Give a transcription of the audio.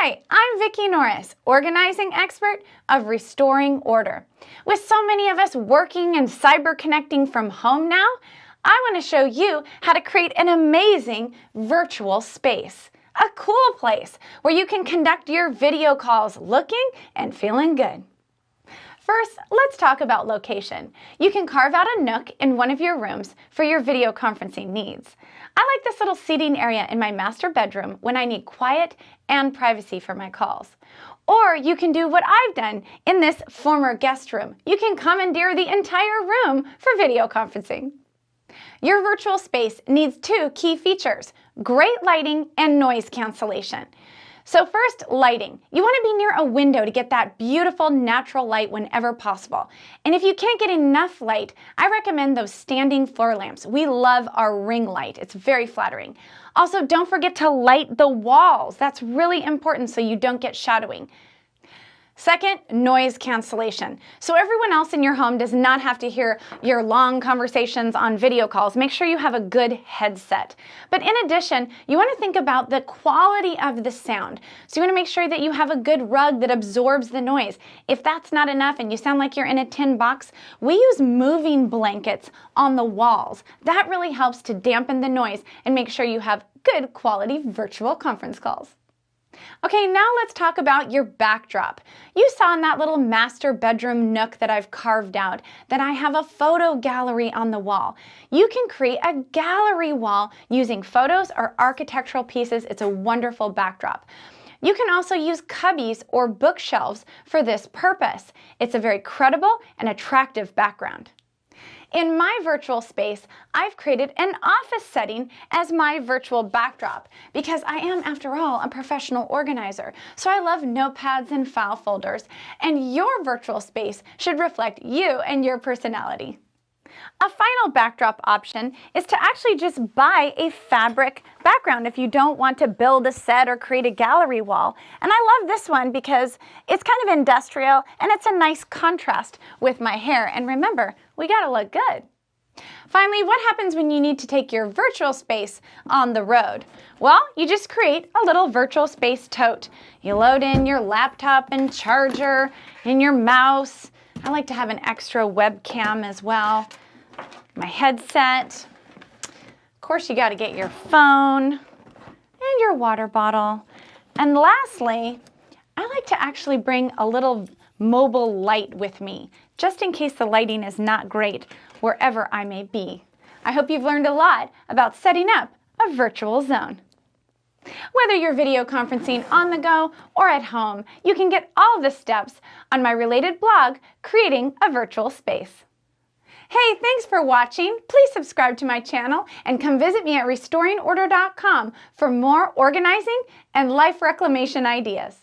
Hi, I'm Vicki Norris, organizing expert of Restoring Order. With so many of us working and cyber connecting from home now, I want to show you how to create an amazing virtual space. A cool place where you can conduct your video calls looking and feeling good. First, let's talk about location. You can carve out a nook in one of your rooms for your video conferencing needs. I like this little seating area in my master bedroom when I need quiet and privacy for my calls. Or you can do what I've done in this former guest room. You can commandeer the entire room for video conferencing. Your virtual space needs two key features: great lighting and noise cancellation. So first, lighting. You want to be near a window to get that beautiful natural light whenever possible. And if you can't get enough light, I recommend those standing floor lamps. We love our ring light. It's very flattering. Also, don't forget to light the walls. That's really important so you don't get shadowing. Second, noise cancellation. So everyone else in your home does not have to hear your long conversations on video calls. Make sure you have a good headset. But in addition, you want to think about the quality of the sound. So you want to make sure that you have a good rug that absorbs the noise. If that's not enough and you sound like you're in a tin box, we use moving blankets on the walls. That really helps to dampen the noise and make sure you have good quality virtual conference calls. Okay, now let's talk about your backdrop. You saw in that little master bedroom nook that I've carved out that I have a photo gallery on the wall. You can create a gallery wall using photos or architectural pieces. It's a wonderful backdrop. You can also use cubbies or bookshelves for this purpose. It's a very credible and attractive background. In my virtual space, I've created an office setting as my virtual backdrop because I am, after all, a professional organizer. So I love notepads and file folders, and your virtual space should reflect you and your personality. A final backdrop option is to actually just buy a fabric background if you don't want to build a set or create a gallery wall. And I love this one because it's kind of industrial and it's a nice contrast with my hair. And remember, we gotta look good. Finally, what happens when you need to take your virtual space on the road? Well, you just create a little virtual space tote. You load in your laptop and charger and your mouse. I like to have an extra webcam as well. My headset. Of course, you got to get your phone and your water bottle. And lastly, I like to actually bring a little mobile light with me, just in case the lighting is not great wherever I may be. I hope you've learned a lot about setting up a virtual zone. Whether you're video conferencing on the go or at home, you can get all the steps on my related blog, Creating a Virtual Space. Hey, thanks for watching. Please subscribe to my channel and come visit me at restoringorder.com for more organizing and life reclamation ideas.